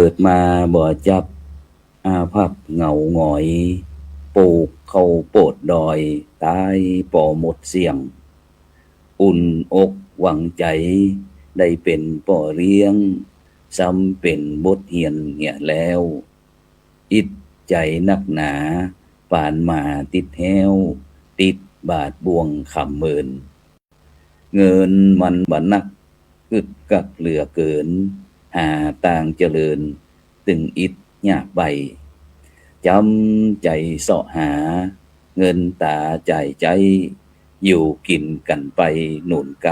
กิดมาบ่จับอาภัพเหงาหงอยปลูกเข้าโปดดอยตายป่อหมดเสียงอุ่นอกหวังใจได้เป็นป่อเลี้ยงซ้ำเป็นบทเรียนเหี่ยแล้วอิดใจนักหนาป่านมาติดแห้วติดบาทบ่วงคำเมินเงินมันบ่นักอึดกักเหลือเกินหาต่างเจริญตึงอิดยากใบจำใจเสาะหาเงินตาใจใจอยู่กินกันไปหนุนก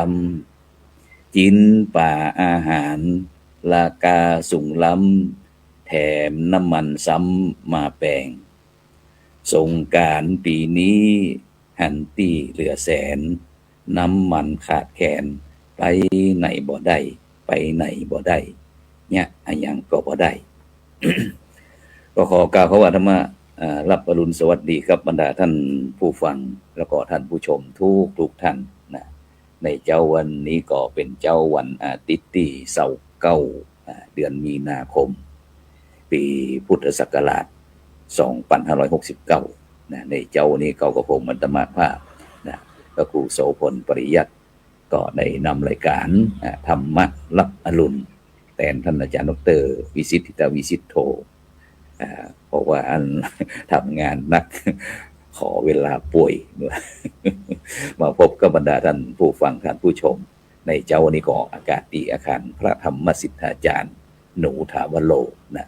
ำจินป่าอาหารราคาสูงล้ำแถมน้ำมันซ้ำมาแปลงสงกรานต์ปีนี้หันตีเหลือแสนน้ำมันขาดแคลนไปไหนบ่ได้ไปไหนบ่ได้เนี่ยอันยังก็บ่ได้ ก็ขอกล่าวคำว่าธรรมะรับอรุณสวัสดีครับบรรดาท่านผู้ฟังแล้วก็ท่านผู้ชมทุกท่านนะในเจ้าวันนี้ก็เป็นเจ้าวันอาทิตย์ที่29เดือนมีนาคมปีพุทธศักราช2569นะในเจ้านี้เขาก็ผมอัตมาภาพนะก็ครูโสพลปริยัติก็ได้นำรายการธรรมะรับอรุณแทนท่านอาจารย์ดร.วิสิทธิตวิสิทธโธเพราะว่าทำงานนักขอเวลาป่วยมาพบกับบรรดาท่านผู้ฟังท่านผู้ชมในเจ้าวันนี้ก็อากาศดีอาคารพระธรรมสิทธาจารย์หนูถาวโรนะ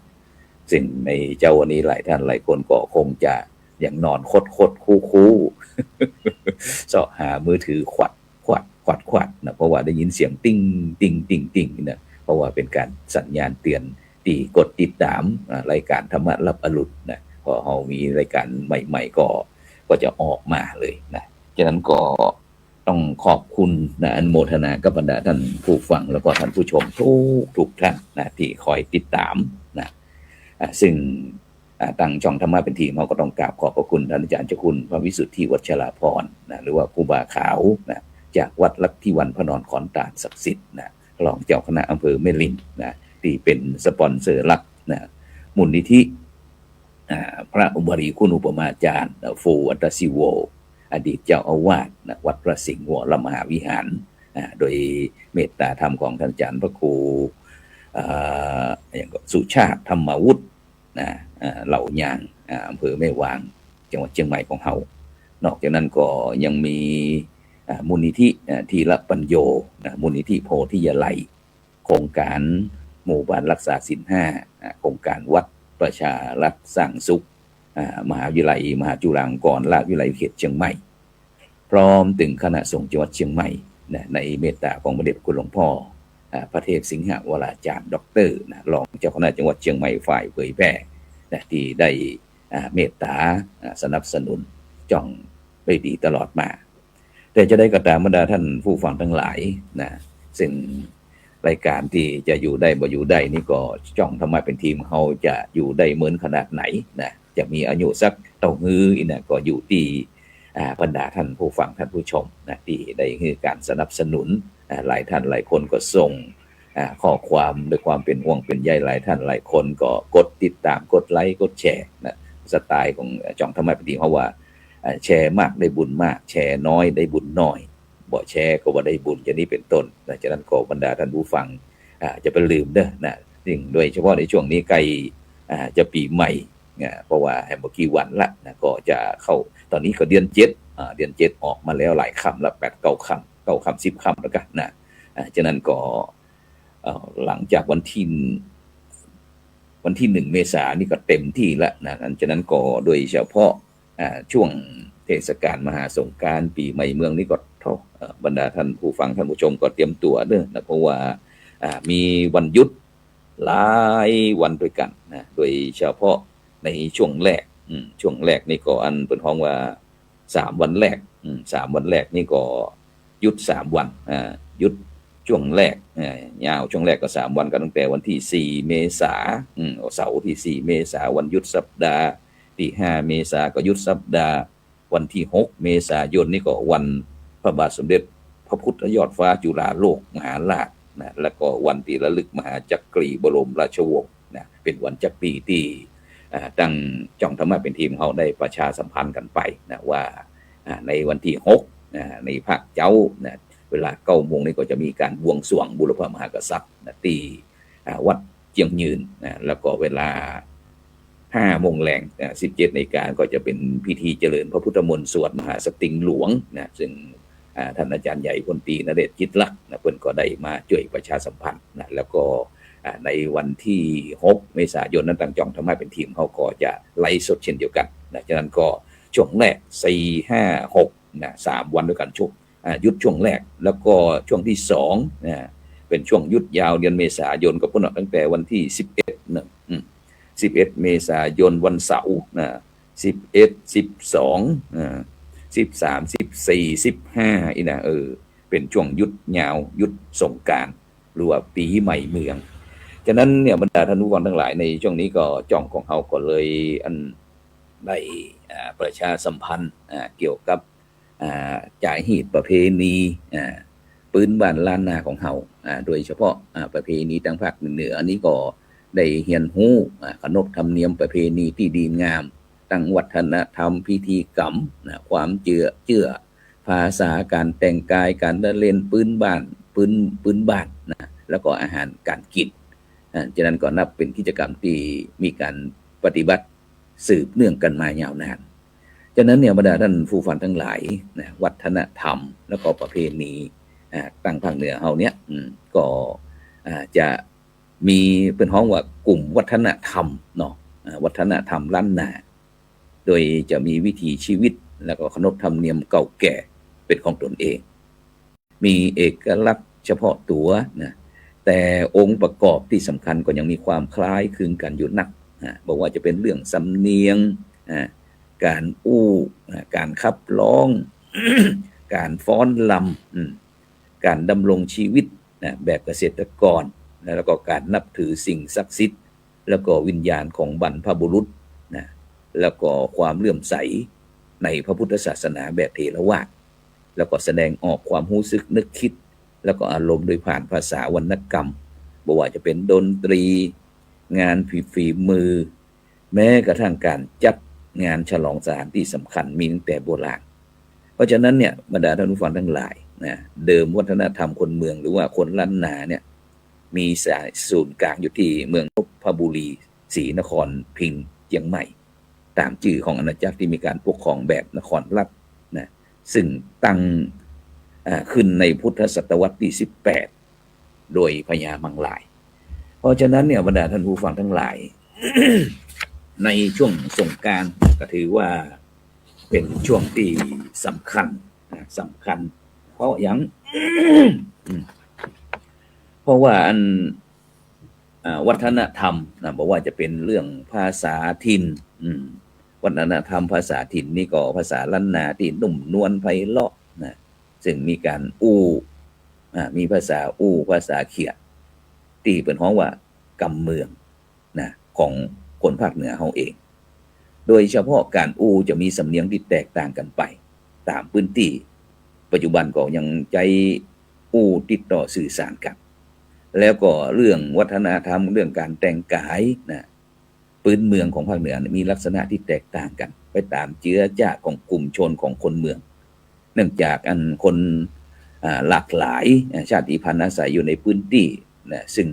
ซึ่งในเจ้าวันนี้หลายท่านหลายคนก็คงจะอย่างนอนคดคู่เสาะหามือถือขวัดนะเพราะว่าได้ยินเสียงติ้งนะเพราะว่าเป็นการสัญญาณเตือนที่กดติดตามรายการธรรมะรับอรุณนะพอเรามีรายการใหม่ๆก็จะออกมาเลยนะฉะนั้นก็ต้องขอบคุณนะอนุโมทนากับบรรดาท่านผู้ฟังแล้วก็ท่านผู้ชมทุกท่านนะที่คอยติดตามนะซึ่งตั้งช่องธรรมะเป็นทีมเราก็ต้องกราบขอบพระคุณท่านอาจารย์เจ้าคุณพระวิสุทธิวัชราภรณ์นะหรือว่าครูบาขาวนะจากวัดลัทธิวันพระนอนขอนตาลศักดิ์สิทธิ์นะรองเจ้าคณะอำเภอแม่ริมนะที่เป็นสปอนเซอร์หลักนะมูลนิธิพระอุบรีคุณอุปมาจารย์ฟูอัตสิโวอดีตเจ้าอาวาสนะวัดพระสิงห์วรมหาวิหารโดยเมตตาธรรมของท่านอาจารย์พระครูอย่างสุชาติธรรมวุฒินะเหล่ายางอำเภอแม่วางจังหวัดเชียงใหม่ของเฮานอกจากนั้นก็ยังมีมูลนิธิทีละปัญโยนะมูลนิธิโพธิยาลัยโครงการหมู่บ้านรักษาศีล5โครงการวัดประชารัฐสร้างสุขมหาวิทยาลัยมหาจุฬาลงกรณราชวิทยาลัยเขตเชียงใหม่พร้อมถึงคณะสงฆ์จังหวัดเชียงใหม่นะในเมตตาของพระเดชคุณหลวงพ่อพระเทพสิงหวราจารย์ด็อกเตอร์นะรองเจ้าคณะจังหวัดเชียงใหม่ฝ่ายเผยแพร่นะที่ได้เมตตาสนับสนุนจ้องได้ดีตลอดมาแต่จะได้กระตามบรรดาท่านผู้ฟังทั้งหลายนะซึ่งรายการที่จะอยู่ได้บ่อยู่ได้นี่ก็จ้องทำไมเป็นทีมเขาจะอยู่ได้เหมือนขนาดไหนนะจะมีอายุสักเท่าฮื้อนะก็อยู่ที่บรรดาท่านผู้ฟังท่านผู้ชมนะที่ได้คือการสนับสนุนหลายท่านหลายคนก็ส่งข้อความด้วยความเป็นห่วงเป็นใยหลายท่านหลายคนก็กดติดตามกดไลค์กดแชร์นะสไตล์ของจ้องทำไมเป็นทีมเขาว่าแชร์มากได้บุญมากแชร์น้อยได้บุญน้อยบ่แชร์ก็บ่ได้บุญอย่างนี้เป็นต้นนะฉะนั้นก็บรรดาท่านผู้ฟังจะไปลืมเด้อนะสิ่งโดยเฉพาะในช่วงนี้ใกล้จะปีใหม่เพราะว่าแฮมเบอร์กี่วันละนะก็จะเข้าตอนนี้ก็เดือน7เดือน7ออกมาแล้วหลายคำละ8 9คำ9คำ10คำแล้วกันนะฉะนั้นก็หลังจากวันที่1เมษายนนี่ก็เต็มที่ละนะฉะนั้นก็โดยเฉพาะช่วงเทศกาลมหาสงกรานต์ปีใหม่เมืองนี้ก็บรรดาท่านผู้ฟังท่านผู้ชมก็เตรียมตัวเด้อนะเพราะว่ามีวันหยุดหลายวันด้วยกันนะโดยเฉพาะในช่วงแรกนี่ก็อันเป็นห้องว่า3วันแรก3วันแรกนี่ก็หยุด3วันหยุดช่วงแรกยาวช่วงแรกก็3วันก็ตั้งแต่วันที่4เมษายนเสาร์ที่4เมษายนวันหยุดสัปดาห์ที่5เมษายนก็หยุดสัปดาห์วันที่6เมษายนนี่ก็วันพระบาทสมเด็จพระพุทธยอดฟ้าจุฬาโลกมหาราชนะแล้วก็วันที่ระลึกมหาจักรีบรมราชวงศ์ นะเป็นวันจักปีที่ตั้งจ่องธรรมะเป็นทีมเขาได้ประชาสัมพันธ์กันไปนะว่าในวันที่6ในภาคเจ้านะเวลา9 โมงนี้ก็จะมีการบวงสรวงบุรพมหากษัตริย์นะที่วัดเจียงยืนนะแล้วก็เวลา5 โมงแรง17 นาฬิกาก็จะเป็นพิธีเจริญพระพุทธมนต์สวดมหาสติงหลวงนะซึ่งท่านอาจารย์ใหญ่พลตรีนเรศจิตลักษณ์นะเพิ่นก็ได้มาช่วยประชาสัมพันธ์นะแล้วก็ในวันที่6 เมษายนนั้นต่างจ่องธรรมะเป็นทีมเขาก็จะไลฟ์สดเช่นเดียวกันนะฉะนั้นก็ช่วงแรก4 5 6นะ3 วันด้วยกันช่วงยุดช่วงแรกแล้วก็ช่วงที่2นะเป็นช่วงยุดยาวเดือนเมษายนก็พุ่นตั้งแต่วันที่11นะ11 เมษายนวันเสาร์นะ11 12 13 14 15อีนะเป็นช่วงยุดยาวยุดสงกรานต์หรือว่าปีใหม่เมืองฉะนั้นเนี่ยบรรดาท่านผู้ฟังทั้งหลายในช่วงนี้ก็จ่องของเฮาก็เลยได้ประชาสัมพันธ์เกี่ยวกับจ่ายหีดประเพณีปืนบ้านล้านนาของเฮาโดยเฉพาะประเพณีทางภาคเหนืออันนี้ก็ได้เรียนรู้ขนบธรรมเนียมประเพณีที่ดีงามตั้งวัฒนธรรมพิธีกรรมความเชื่อภาษาการแต่งกายการเล่นปืนบ้านนะแล้วก็อาหารการกินฉะนั้นก็นับเป็นกิจกรรมที่มีการปฏิบัติสืบเนื่องกันมายาวนานฉะนั้นเนี่ยบรรดาท่านผู้ฟังทั้งหลายนะวัฒนธรรมแล้วก็ประเพณีตั้งภาคเหนือเฮาเนี้ยก็จะมีเป็นห้องว่ากลุ่มวัฒนธรรมเนาะวัฒนธรรมล้านนาโดยจะมีวิถีชีวิตแล้วก็ขนบธรรมเนียมเก่าแก่เป็นของตนเองมีเอกลักษณ์เฉพาะตัวนะแต่องค์ประกอบที่สำคัญก็ยังมีความคล้ายคลึงกันอยู่นักบอกว่าจะเป็นเรื่องสำเนียงการการขับร้อง การฟ้อนรำการดำรงชีวิตแบบเกษตรกรแล้วก็การนับถือสิ่งศักดิ์สิทธิ์แล้วก็วิญญาณของบรรพบุรุษนะแล้วก็ความเลื่อมใสในพระพุทธศาสนาแบบเถรวาทแล้วก็แสดงออกความรู้สึกนึกคิดแล้วก็อารมณ์โดยผ่านภาษาวรรณกรรมบอกว่าจะเป็นดนตรีงานฝีมือแม้กระทั่งการจัดงานฉลองสถานที่สำคัญมีตั้งแต่โบราณเพราะฉะนั้นเนี่ยบรรดาท่านผู้ฟังทั้งหลายนะเดิมวัฒนธรรมคนเมืองหรือว่าคนล้านนาเนี่ยมีศูนย์กลางอยู่ที่เมืองนพบุรีศรีนครพิงค์เชียงใหม่ตามชื่อของอาณาจักรที่มีการปกครองแบบนครรัฐนะซึ่งตั้งขึ้นในพุทธศตวรรษที่18โดยพญามังลายเพราะฉะนั้นเนี่ยบรรดาท่านผู้ฟังทั้งหลาย ในช่วงสงกรานต์ก็ถือว่าเป็นช่วงที่สำคัญเพราะอย่าง เพราะว่าวัฒนธรรมนะบอกว่าจะเป็นเรื่องภาษาถิ่นวัฒนธรรมภาษาถิ่นนี่ก็ภาษาล้านนาที่นุ่มนวลไพเราะนะซึ่งมีการมีภาษาภาษาเขียดที่เป็นห้องว่ากำเมืองนะของคนภาคเหนือเฮาเองโดยเฉพาะการจะมีสำเนียงที่แตกต่างกันไปตามพื้นที่ปัจจุบันก็ยังใช้ติดต่อสื่อสารกันแล้วก็เรื่องวัฒนธรรมเรื่องการแต่งกายนะพื้นเมืองของภาคเหนือมีลักษณะที่แตกต่างกันไปตามเชื้อชาติของกลุ่มชนของคนเมืองเนื่องจากคนหลากหลายชาติพันธุ์อาศัยอยู่ในพื้นที่นะซึ่ง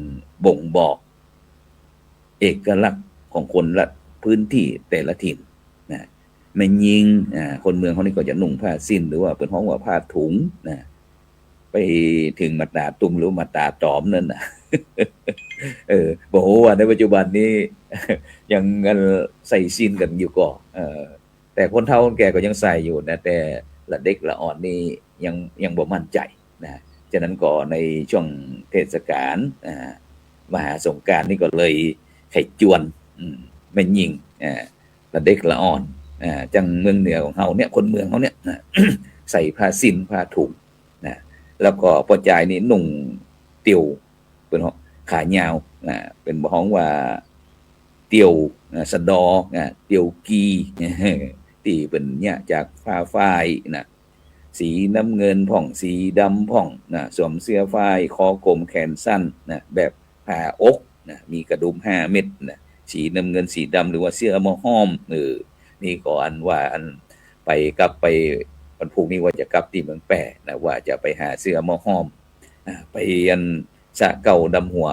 บ่งบอกเอกลักษณ์ของคนละพื้นที่แต่ละถิ่นนะแม่ยิงคนเมืองเขานี่ก็จะนุ่งผ้าสิ้นหรือว่าเป็นห้องว่าผ้าถุงนะไปถึงมาตาตุ้มหรือมาตาจอมนั่นนะบอกว่าในปัจจุบันนี้ยังใส่สิ้นกันอยู่ก่อแต่คนเฒ่าคนแก่ก็ยังใส่อยู่นะแต่ละเด็กละอ่อนนี่ยังบ่มั่นใจนะฉะนั้นก็ในช่วงเทศกาลมหาสงกรานต์นี่ก็เลยไข่จวนแม่นยิงละเด็กละอ่อนจังเมืองเหนือของเฮาเนี่ยคนเมืองเฮาเนี่ย ใส่ผ้าสิ้นผ้าถุงนะแล้วก็ปอจายนี่นุ่งเตียวเป็นขายาวเป็นบ้องว่าเตียวสะดอเตียวกีที่เป็นเนี่ยจากผ้าฝ้ายนะสีน้ำเงินผ่องสีดำผ่องนะสวมเสื้อฝ้ายคอกลมแขนสั้นนะแบบผ้าอก นะมีกระดุม5 เม็ดนะสีน้ำเงินสีดำหรือว่าเสื้อหม้อห้อมนี่ก็อันว่าอันไปกลับไปวันพรุ่งนี้ว่าจะกลับที่เมืองแปะนะว่าจะไปหาเสื้อหม้อห้อมไปอันสะเก่าดำหัว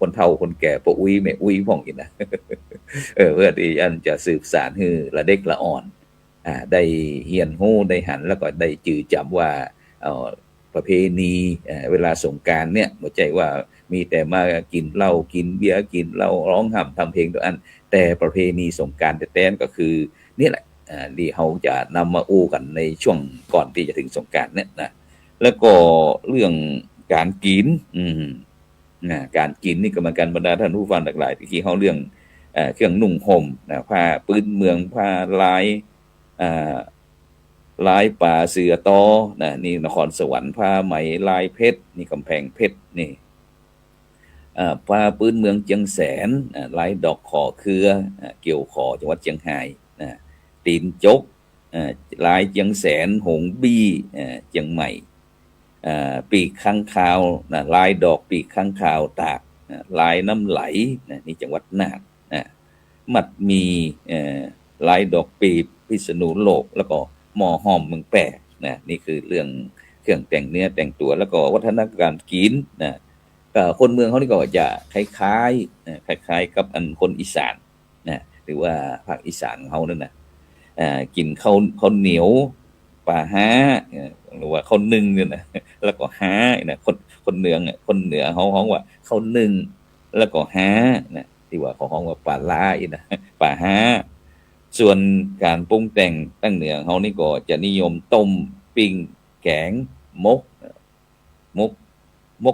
คนเฒ่าคนแก่ปะอุ้ยแม่อุ้ยพ่องกินนะเพื่อที่อันจะสืบสานให้ละเด็กละอ่อนได้เฮียนฮู้ได้หันแล้วก็ได้จื่อจำว่าประเพณีเวลาสงกรานต์เนี่ยบ่ใช่ว่ามีแต่มากินเหล้ากินเบียร์กินเหล้าร้องห่ำทำเพลงตัวอันแต่ประเพณีสงกรานต์แท้ๆก็คือนี่แหละที่เราจะนำมาอู้กันในช่วงก่อนที่จะถึงสงกรานต์เนี่ยนะแล้วก็เรื่องการกินการกินนี่ก็เหมือนกันบรรดาท่านผู้ฟังหลายๆที่เฮาเรื่องเครื่องนุ่งห่มนะผ้าพื้นเมืองผ้าลายลายป่าเสือตอนะนี่นครสวรรค์ผ้าไหมลายเพชรนี่กำแพงเพชรนี่ผ้าพื้นเมืองเชียงแสนลายดอกขอเครือเกี่ยวขอจังหวัดเชียงรายตีนจกลายเชียงแสนหงบี้เชียงใหม่ปีกข้างคาวลายดอกปีกข้างคาวตากลายน้ำไหลนี่จังหวัดน่านมัดมีลายดอกปีบพิษณุโลกแล้วก็หม้อห้อมเมืองแปะนี่คือเรื่องเครื่องแต่งเนื้อแต่งตัวแล้วก็วัฒนธรรมการกินก็คนเมืองเขานี่ก็จะคล้ายๆกับอันคนอีสานหรือว่าภาคอีสานของเขานั่นกินข้าวเหนียวปลาห้าหรือว่าข้าวนึ่งเนี่ยนะแล้วก็ห้าคนเหนือเขาฮ้องว่าข้าวนึ่งแล้วก็ห้าที่ว่าเขาฮ้องว่าปลาล้าปลาห้าส่วนการปรุงแต่งตั้งเหนือเขานี่ก็จะนิยมต้มปิ้งแกงมก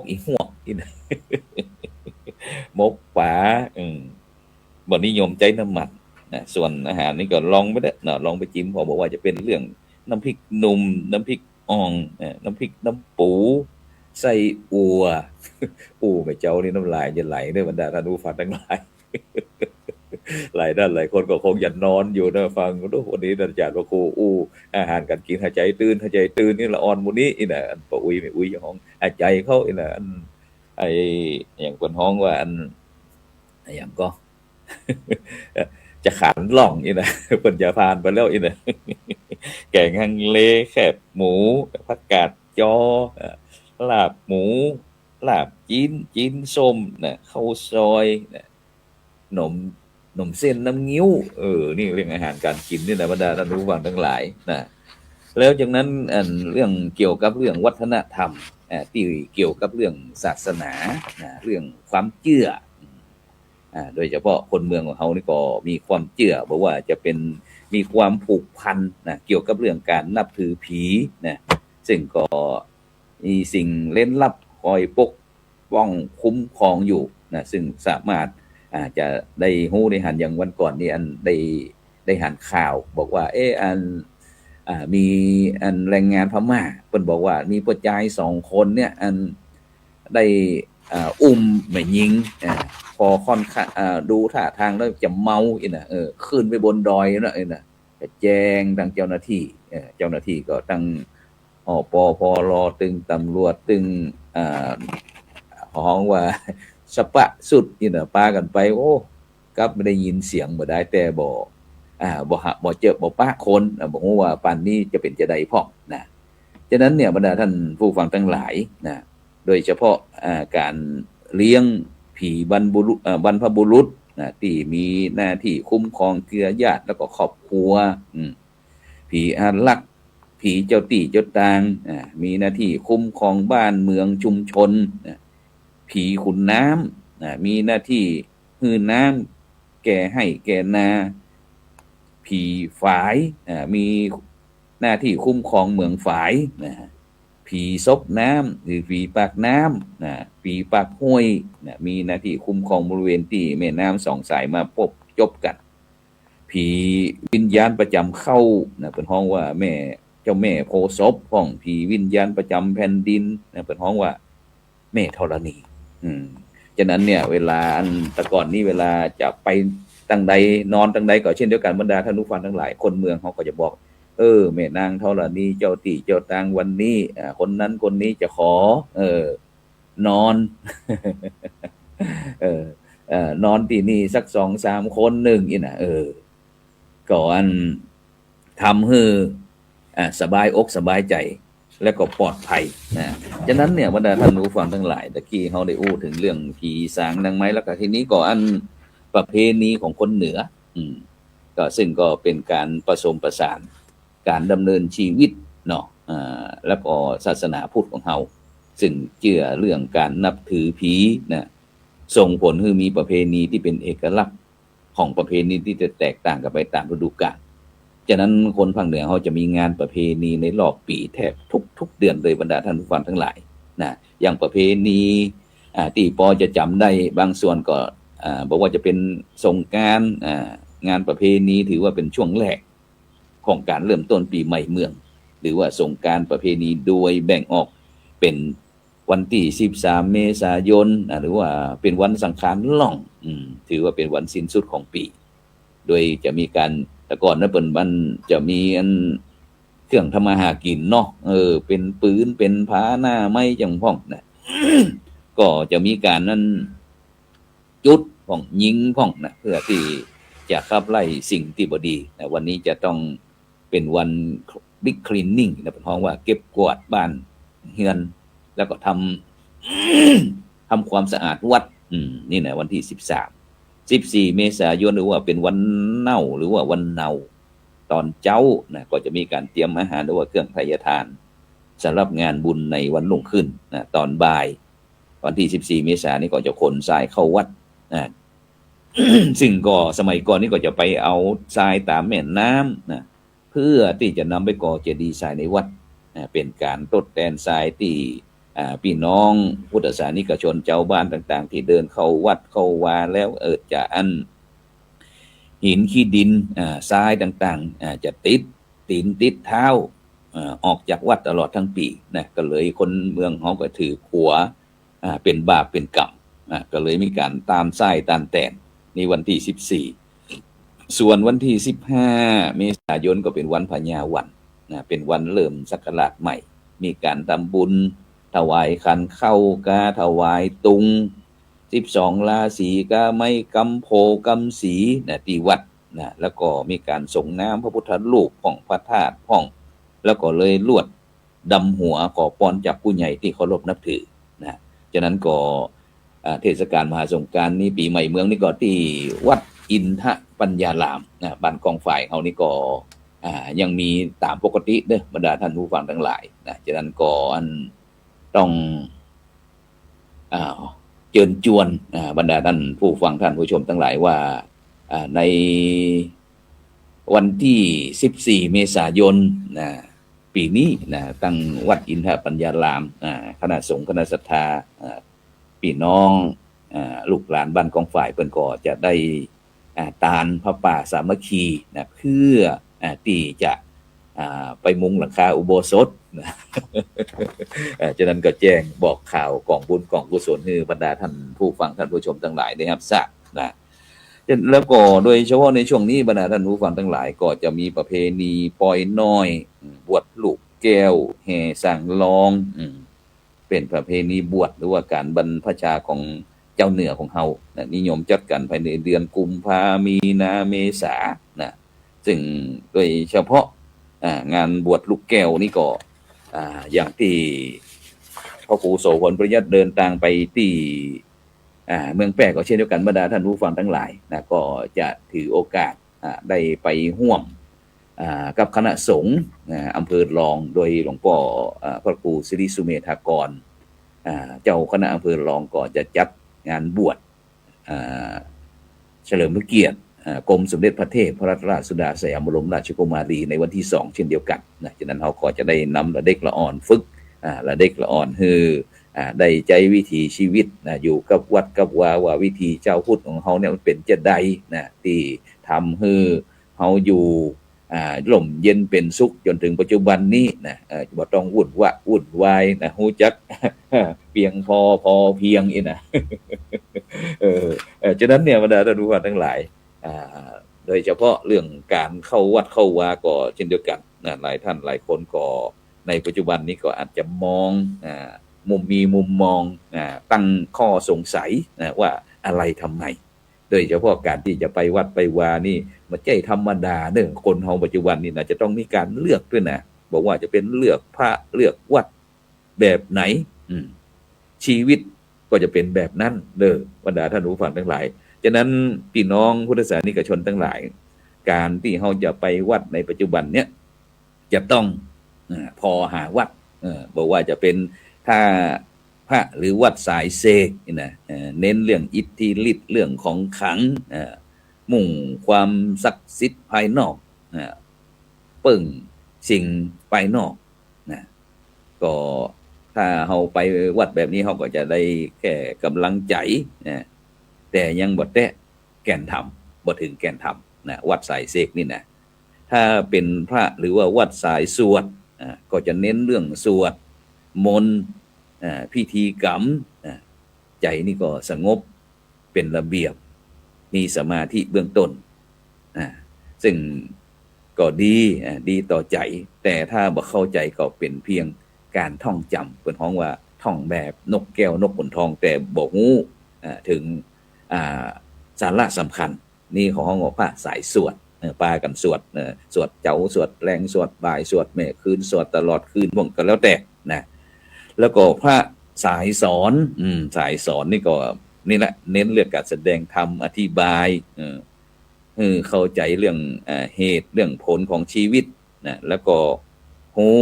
อีหัวมกปลาบ่นิยมใจน้ำมันส่วนอาหารนี่ก็ลองไปเด้อลองไปจิ้มพอบอกว่าจะเป็นเรื่องน้ำพริกหนุ่มน้ำพริกอ่องน้ำพริกน้ำปูไส้อั่วแม่เจ้านี่น้ำลายจะไหลเด้อบรรดาท่านผู้ฟังทั้งหลายหลายท่านหลายคนก็คงจะนอนอยู่นะฟังวันนี้อาจารย์ว่าครูอาหารการกินหายใจตื่นนี่ละอ่อนหมู่นี้อันปะอุ้ยแม่อุ้ยห้องหายใจเขาอันไอ้อย่างคนห้องว่าอันอย่างก็ จะขานล่องเพิ่นจะผ่านไปแล้วแกงฮังเลแคบหมูผักกาดจอลาบหมูลาบจีนส้มข้าวซอยขนมเส้นน้ำงิ้วนี่เรื่องอาหารการกินนี่นะบรรดาท่านผู้ฟังทั้งหลายแล้วจากนั้นเรื่องเกี่ยวกับเรื่องวัฒนธรรมที่เกี่ยวกับเรื่องศาสนาเรื่องความเชื่อโดยเฉพาะคนเมืองของเขานี่ก็มีความเชื่อบอกว่าจะเป็นมีความผูกพันเกี่ยวกับเรื่องการนับถือผีซึ่งก็มีสิ่งเร้นลับคอยปกป้องคุ้มครองอยู่ซึ่งสามารถจะได้ฮู้ได้หันอย่างวันก่อนนี่อันได้หันข่าวบอกว่ามีอันแรงงานพม่าเพิ่นบอกว่ามีผู้ชาย2 คนเนี่ยอันได้แม่หญิงพอค่อนข้างดูท่าทางแล้วจะเมาขึ้นไปบนดอยนะก็แจ้งทางเจ้าหน้าที่ก็ตั้งปพลตึงตำรวจตึงฮ้องว่าสปะสุดปากันไปโอ้กลับไม่ได้ยินเสียงบ่ได้แต่บ่เจอบ่ปะคนบ่ฮู้ว่าปานนี้จะเป็นจะได้พ้องฉะนั้นเนี่ยบรรดาท่านผู้ฟังทั้งหลายโดยเฉพาะการเลี้ยงผีบรรพบุรุษที่มีหน้าที่คุ้มครองเครือญาติแล้วก็ครอบครัวผีอารักษ์ผีเจ้าตี้เจ้าตางมีหน้าที่คุ้มครองบ้านเมืองชุมชนผีขุนน้ำมีหน้าที่ฮือน้ำแก่ให้แก่นาผีฝายมีหน้าที่คุ้มครองเมืองฝายผีซบน้ำหรือผีปากน้ำผีปากห้วยมีหน้าที่คุ้มครองบริเวณที่แม่น้ำ2 สายมาพบจบกันผีวิญญาณประจำเข้าเป็นห้องว่าเจ้าแม่โพศพของผีวิญญาณประจำแผ่นดินเป็นห้องว่าแม่ธรณีฉะนั้นเนี่ยเวลาแต่ก่อนนี้เวลาจะไปตั้งใดนอนตั้งใดก็เช่นเดียวกันบรรดาท่านผู้ฟังทั้งหลายคนเมืองเขาก็จะบอกแม่นางธรณีเจ้าตี้เจ้าตางวันนี้คนนั้นคนนี้จะขอนอน นอนที่นี่สัก2-3คนหนึ่งนี่นะก่อนทำให้สบายอกสบายใจและก็ปลอดภัยนะฉะนั้นเนี่ยบรรดาท่านผู้ฟังทั้งหลายตะกี้เขาได้อู้ถึงเรื่องผีสางนางไม้แล้วก็ทีนี้ก็ประเพณีของคนเหนือก็ซึ่งก็เป็นการผสมผสานการดำเนินชีวิตเนาะแล้วก็ศาสนาพุทธของเราซึ่งเชื่อเรื่องการนับถือผีนะส่งผลให้มีประเพณีที่เป็นเอกลักษณ์ของประเพณีที่จะแตกต่างกันไปตามฤดูกาลฉะนั้นคนภาคเหนือเขาจะมีงานประเพณีในรอบปีแทบทุกเดือนเลยบรรดาท่านผู้ฟังทั้งหลายนะอย่างประเพณีที่พอจะจำได้บางส่วนก็บอกว่าจะเป็นสงกรานต์งานประเพณีถือว่าเป็นช่วงแรกของการเริ่มต้นปีใหม่เมืองหรือว่าสงกรานต์ประเพณีโดยแบ่งออกเป็นวันที่13เมษายนหรือว่าเป็นวันสังขารล่องถือว่าเป็นวันสิ้นสุดของปีโดยจะมีการแต่ก่อนนะเปิ่นมันจะมีเครื่องทำมาหากินเนาะเป็นปืนเป็นผ้าหน้าไม้จังพ่องนะ ก็จะมีการนั้นจุดพ่องยิงพ่องนะเพื่อที่จะขับไล่สิ่งที่บ่ดีนะวันนี้จะต้องเป็นวันบิ๊กคลีนนิ่งนะเป็นห้องว่าเก็บกวาดบ้านเฮือนแล้วก็ทำความสะอาดวัดนี่นะวันที่14เมษายนหรือว่าเป็นวันเน่าหรือว่าวันเนาตอนเจ้านะก็จะมีการเตรียมอาหารหรือว่าเครื่องไถ่ทานสำหรับงานบุญในวันรุ่งขึ้นนะตอนบ่ายวันที่14เมษายนนี้ก็จะขนทรายเข้าวัดนะ ซึ่งก็สมัยก่อนนี่ก็จะไปเอาทรายตามแม่น้ำนะเพื่อที่จะนำไปก่อเจดีย์ทรายในวัดนะเป็นการทดแทนทรายที่พี่น้องพุทธศาสนิกชนเจ้าบ้านต่างๆที่เดินเข้าวัดเข้าวาแล้วจะหินขี้ดินทรายต่างๆจะติดตีนติดเท้าออกจากวัดตลอดทั้งปีนะก็เลยคนเมืองเขาก็ถือขัวเป็นบาปเป็นกรรมก็เลยมีการตามทรายตามแตนในวันที่14ส่วนวันที่15เมษายนก็เป็นวันพญาวันนะเป็นวันเริ่มศักราชใหม่มีการทำบุญถวายขันเข้ากาถวายตุง12ราศีกาไม้กำโพกำสีนะที่วัดนะแล้วก็มีการส่งน้ำพระพุทธรูปพ่องพระธาตุพ่องแล้วก็เลยลวดดำหัวขอพรจากผู้ใหญ่ที่เคารพนับถือนะฉะนั้นก็เทศกาลมหาสงกรานต์นี้ปีใหม่เมืองนี่ก็ที่วัดอินทปัญญารามนะบ้านกองฝ่ายเขานี่ก็ยังมีตามปกติเด้อบรรดาท่านผู้ฟังทั้งหลายนะฉะนั้นก็ต้องเชิญชวนบรรดาท่านผู้ฟังท่านผู้ชมทั้งหลายว่าในวันที่14เมษายนปีนี้นะตั้งวัดอินทปัญญารามคณะสงฆ์คณะศรัทธาพี่น้องลูกหลานบ้านกองฝ่ายเพิ่นก็จะได้ตานพระป่าสามัคคีนะเพื่อที่จะไปมุงหลังคาอุโบสถนะฉะนั้นก็แจ้งบอกข่าวกองบุญกองกุศลให้บรรดาท่านผู้ฟังท่านผู้ชมทั้งหลายได้รับทราบนะแล้วก็โดยเฉพาะในช่วงนี้บรรดาท่านผู้ฟังทั้งหลายก็จะมีประเพณีปล่อยน้อยบวชลูกแก้วแห่สั่งลองเป็นประเพณีบวชหรือว่าการบรรพชาของเจ้าเหนือของเฮานะนิยมจัดกันภายในเดือนกุมภามีนาเมษานะซึ่งโดยเฉพาะงานบวชลูกแก้วนี่ก็อย่างที่พ่อครูโสพลประยัติเดินทางไปที่เมืองแปะก็เช่นเดียวกันบรรดาท่านผู้ฟังทั้งหลายนะก็จะถือโอกาสได้ไปร่วมกับคณะสงฆ์อำเภอรองโดยหลวงพ่อพระครูสิริสุเมธากรเจ้าคณะอำเภอรองก็จะจัดงานบวชเฉลิมพระเกียรติกรมสมเด็จพระเทพรัตนราชสุดาสยามบรมราชกุมารีในวันที่2เช่นเดียวกันนะฉะนั้นเราก็จะได้นำละเด็กละอ่อนฝึกละเด็กละอ่อนคือได้ใจวิถีชีวิตอยู่กับวัดกับว่าวิถีเจ้าพุทธของเขาเนี่ยมันเป็นจะใดนะที่ทำให้เขาอยู่ร่มเย็นเป็นสุขจนถึงปัจจุบันนี้นะบ่ต้องวุ่นวายนะฮู้จักเพียงพอเพียงอีนะฉะนั้นเนี่ยบรรดาท่านผู้ฟังทั้งหลายโดยเฉพาะเรื่องการเข้าวัดเข้าวาก็เช่นเดียวกันนะหลายท่านหลายคนก็ในปัจจุบันนี้ก็อาจจะมองมุมมองตั้งข้อสงสัยนะว่า อะไรทำไมโดยเฉพาะการที่จะไปวัดไปวานี่มันใจธรรมดาเนื่องคนเฮาปัจจุบันนี่นะจะต้องมีการเลือกด้วยนะบอกว่าจะเป็นเลือกพระเลือกวัดแบบไหนชีวิตก็จะเป็นแบบนั้นเด้อบรรดาท่านผู้ฟังทั้งหลายฉะนั้นพี่น้องพุทธศาสนิกชนทั้งหลายการที่เราจะไปวัดในปัจจุบันเนี้ยจะต้องพอหาวัดบอกว่าจะเป็นถ้าพระหรือวัดสายเสกนะเน้นเรื่องอิทธิฤทธิ์เรื่องของขลังมุ่งความศักดิ์สิทธิ์ภายนอกเปิ่งสิ่งภายนอกนะก็ถ้าเราไปวัดแบบนี้เราก็จะได้แค่กำลังใจนะแต่ยังบ่แตะแก่นธรรมบ่ถึงแก่นธรรมนะวัดสายเสกนี่นะถ้าเป็นพระหรือว่าวัดสายสวดก็จะเน้นเรื่องสวดมนต์พิธีกรรมใจนี่ก็สงบเป็นระเบียบมีสมาธิเบื้องต้นซึ่งก็ดีต่อใจแต่ถ้าบ่เข้าใจก็เป็นเพียงการท่องจำเพิ่นฮ้องว่าท่องแบบนกแก้วนกขุนทองแต่บ่ฮู้ถึงสาระสำคัญนี่ของฮ้องว่าพระสายสวดปากันสวดสวดเจ้าสวดแรงสวดบ่ายสวดแม่คืนสวดตลอดคืนพวกก็แล้วแต่นะแล้วก็พระสายสอนสายสอนนี่ก็นี่แหละเน้นเรื่องการแสดงธรรมอธิบายเข้าใจเรื่องเหตุเรื่องผลของชีวิตนะแล้วก็ฮู้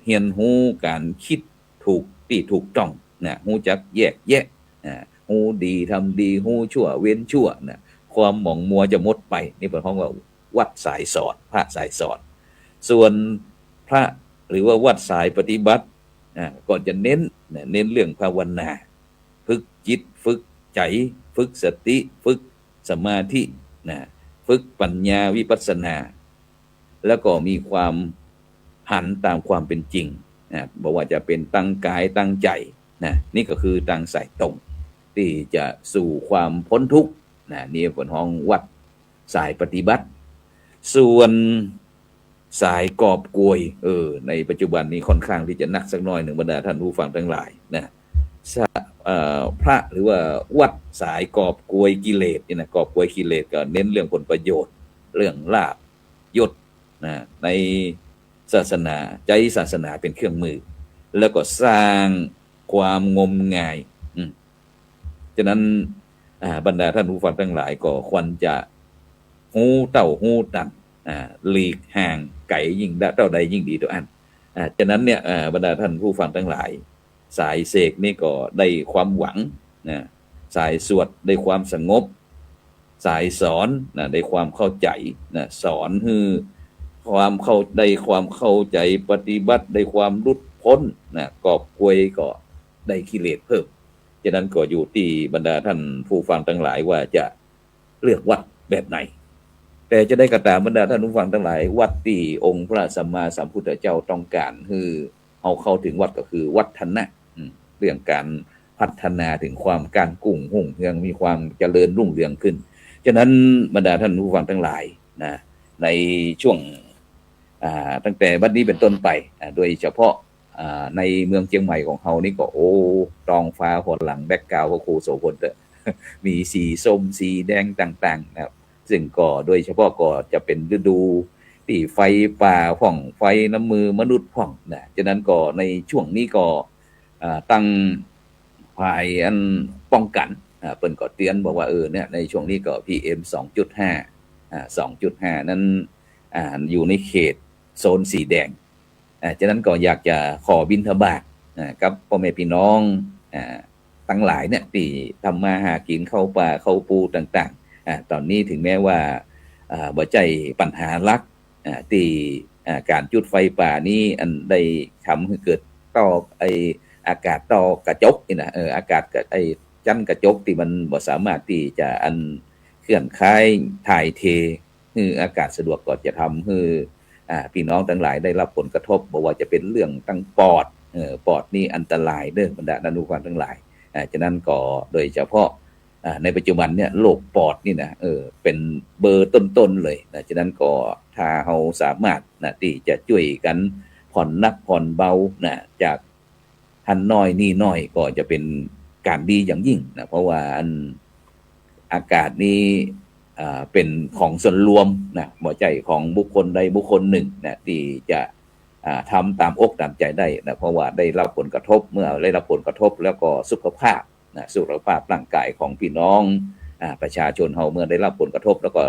เรียนฮู้การคิดถูกที่ถูกต้องนะฮู้จักแยกแยะฮู้ดีทำดีฮู้ชั่วเว้นชั่วนะความหม่องมัวจะหมดไปนี่เป็นห้องว่าวัดสายสอนพระสายสอนส่วนพระหรือว่าวัดสายปฏิบัติก็จะเน้นเรื่องภาวนาฝึกจิตฝึกใจฝึกสติฝึกสมาธิฝึกปัญญาวิปัสสนาแล้วก็มีความหันตามความเป็นจริงบอกว่าจะเป็นตั้งกายตั้งใจนี่ก็คือตั้งสายตรงที่จะสู่ความพ้นทุกข์นี่เป็นห้องวัดสายปฏิบัติส่วนสายกอบกวยในปัจจุบันนี้ค่อนข้างที่จะหนักสักหน่อยหนึ่งบรรดาท่านผู้ฟังทั้งหลายนะพระหรือว่าวัดสายกอบกวยกิเลสนี่นะกอบกวยกิเลสก็เน้นเรื่องผลประโยชน์เรื่องลาภยศในศาสนาใจศาสนาเป็นเครื่องมือแล้วก็สร้างความงมงายฉะนั้นบรรดาท่านผู้ฟังทั้งหลายก็ควรจะหูเต้าหูตันหลีกห่างไก่ยิ่งเท่าใดยิ่งดีตัวอันฉะนั้นเนี่ยบรรดาท่านผู้ฟังทั้งหลายสายเสกนี่ก็ได้ความหวังสายสวดได้ความสงบสายสอนได้ความเข้าใจสอนให้ความเข้าได้ความเข้าใจปฏิบัติได้ความหลุดพ้นกอบกวยก็ได้กิเลสเพิ่มฉะนั้นก็อยู่ที่บรรดาท่านผู้ฟังทั้งหลายว่าจะเลือกวัดแบบไหนแต่จะได้กระตามบรรดาท่านผู้ฟังทั้งหลายวัดที่องค์พระสัมมาสัมพุทธเจ้าต้องการคือเอาเข้าถึงวัดก็คือวัฒนะเรื่องการพัฒนาถึงความการกุ้งหุ่งเรืองมีความเจริญรุ่งเรืองขึ้นฉะนั้นบรรดาท่านผู้ฟังทั้งหลายในช่วงตั้งแต่บัดนี้เป็นต้นไปโดยเฉพาะในเมืองเชียงใหม่ของเฮานี่ก็ตองฟ้าหดหลังแบ็คกราวด์ก็ครูโสพลมีสีส้มสีแดงต่างๆนะครับซึ่งก็โดยเฉพาะก็จะเป็นฤดูที่ไฟป่าผ่องไฟน้ำมือมนุษย์ผ่องฉะนั้นก็ในช่วงนี้ก็ตั้งภายอันป้องกันเปิ้นก็เตือนบอกว่าเนี่ยในช่วงนี้ก็ PM 2.5 นั้นอยู่ในเขตโซนสีแดงฉะนั้นก็อยากจะขอบิณฑบาตกับพ่อแม่พี่น้องทั้งหลายเนี่ยที่ทำมาหากินเข้าป่าเข้าปูต่างๆตอนนี้ถึงแม้ว่าบ่ใจปัญหาลักที่การจุดไฟป่านี้อันได้ทำให้เกิดต่ออากาศต่อกระจกนี่นะอากาศกับจันกระจกที่มันบ่สามารถที่จะอันเคลื่อนย้ายถ่ายเทให้อากาศสะดวกก็จะทำให้พี่น้องทั้งหลายได้รับผลกระทบบ่ว่าจะเป็นเรื่องตั้งปอดนี่อันตรายเด้อบรรดาท่านผู้ฟังทั้งหลายฉะนั้นก็โดยเฉพาะในปัจจุบันเนี่ยโรคปอดนี่นะเป็นเบอร์ต้นๆเลยฉะนั้นก็ถ้าเราสามารถที่จะช่วยกันผ่อนนักผ่อนเบาจากทันน้อยนี่น้อยก็จะเป็นการดีอย่างยิ่งเพราะว่า อากาศนี้เป็นของส่วนรวมนะบ่ใจของบุคคลใดบุคคลหนึ่งนะที่จะทำตามอกตามใจได้นะเพราะว่าได้รับผลกระทบเมื่อได้รับผลกระทบแล้วก็สุขภาพนะสุขภาพร่างกายของพี่น้องประชาชนเฮาเมื่อได้รับผลกระทบแล้วก็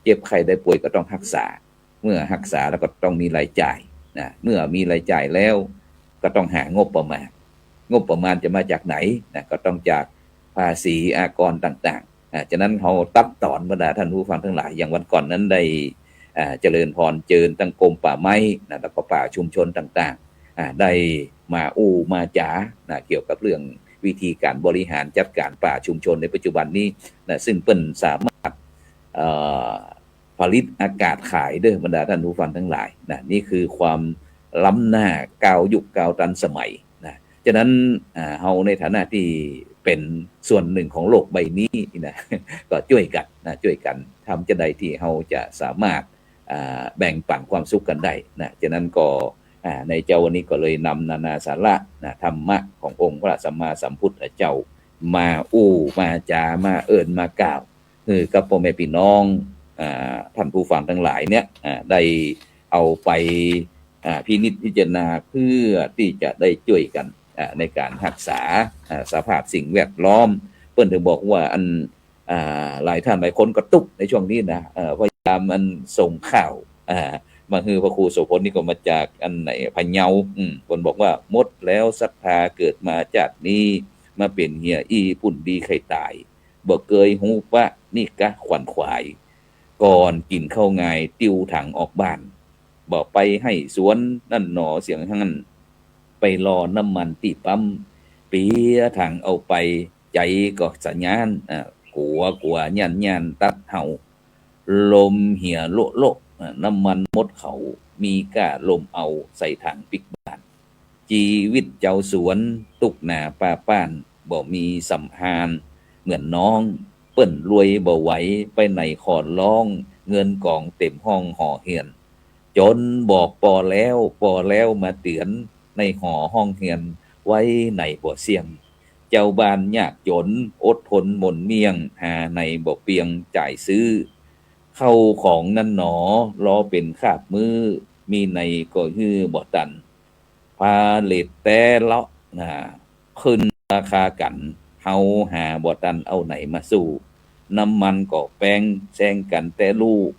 เจ็บไข้ได้ป่วยก็ต้องรักษาเมื่อรักษาแล้วก็ต้องมีรายจ่ายนะเมื่อมีรายจ่ายแล้วก็ต้องหางบประมาณจะมาจากไหนนะก็ต้องจากภาษีอากรต่างๆฉะนั้นเราตัดตอนบรรดาท่านผู้ฟังทั้งหลายอย่างวันก่อนนั้นได้เจริญพรเจิญตั้งกรมป่าไม้นะแล้วก็ป่าชุมชนต่างๆได้มามาจ๋านะเกี่ยวกับเรื่องวิธีการบริหารจัดการป่าชุมชนในปัจจุบันนี้นะซึ่งเปิ้นสามารถผลิตอากาศขายเด้อบรรดาท่านผู้ฟังทั้งหลายนะนี่คือความล้ำหน้าก้าวยุคก้าวทันสมัยนะฉะนั้นเฮาในฐานะที่เป็นส่วนหนึ่งของโลกใบนี้นะก็ช่วยกันทำจะใดที่เฮาจะสามารถแบ่งปันความสุขกันได้นะฉะนั้นก็ในเจ้าวันนี้ก็เลยนำนานาสาระนะธรรมะขององค์พระสัมมาสัมพุทธเจ้ามามาจามาเอิ้นมากล่าวกับพ่อแม่พี่น้องท่านผู้ฟังทั้งหลายเนี่ยได้เอาไปพินิจพิจารณาเพื่อที่จะได้ช่วยกันในการรักษาสภาพสิ่งแวดล้อมเพิ่นถึงบอกว่าหลายท่านหลายคนก็ตุกในช่วงนี้นะพยายามส่งข่าวมาคือพระครูโสพลนี่ก็มาจากอันไหนพะเยาคนบอกว่าหมดแล้วศรัทธาเกิดมาจากนี้มาเป็นเหียอีปุ่นดีไข่ตายบ่เคยฮู้ว่านี่กะขวัญขวายก่อนกินข้าวง่ายติวถังออกบ้านบ่ไปให้สวนนั่นหนอเสียงหั่นไปรอน้ำมันที่ปั๊มเปียถังเอาไปใจก็สัญญาณกลัวยันตัดเห่าลมเหี่ยโละน้ำมันมดเขามีก้าลมเอาใส่ถังปิกบ้านชีวิตเจ้าสวนตุกหนาป้าป้านบ่มีสำหานเหมือนน้องเปิ้นรวยบ่ไหวไปไหนขอร้องเงินกองเต็มห้องห่อเหียนจนบอกปอแล้วมาเตือนในหอห้องเหียนไว้ในบ่เสียงเจ้าบ้านยากจนอดทนหม่นเมียงหาในบ่เปียงจ่ายซื้อเข้าของนั่นหนอรอเป็นคาบมือมีในก็ฮือบ่ตันพาเลทแต่เลาะขึ้นราคากันเฮาหาบ่ตันเอาไหนมาสู้น้ำมันก็แป้งแซงกันแต่ลูก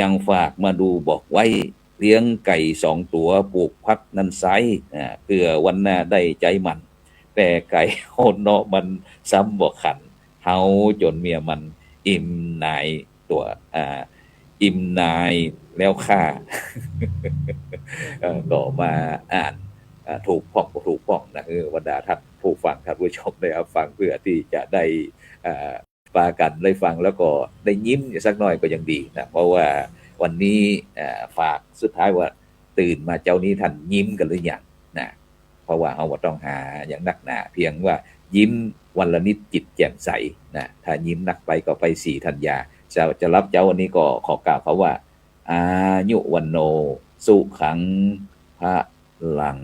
ยังฝากมาดูบอกไว้เลี้ยงไก่2 ตัวปลูกพักนั่นไซเพื่อวันหน้าได้ใจมันแต่ไก่โหดเนาะมันซ้ำบ่ขันเฮาจนเมียมันอิ่มนายตัวอิ่มนายแล้วค่า ก็มาอ่านถูกพ้องนะบรรดาท่านผู้ฟังท่านผู้ชมได้ฟังเพื่อที่จะได้ปากันได้ฟังแล้วก็ได้ยิ้มสักหน่อยก็ยังดีนะเพราะว่าวันนี้ฝากสุดท้ายว่าตื่นมาเจ้านี้ท่านยิ้มกันหรือยังนะเพราะว่าเราต้องหาอย่างนักหนาเพียงว่ายิ้มวันละนิดจิตแจ่มใสนะถ้ายิ้มนักไปก็ไป4 ธัญญาจะรับเจ้าวันนี้ก็ขอกล่าวเขาว่าอายุวันโนสุขังพระลัง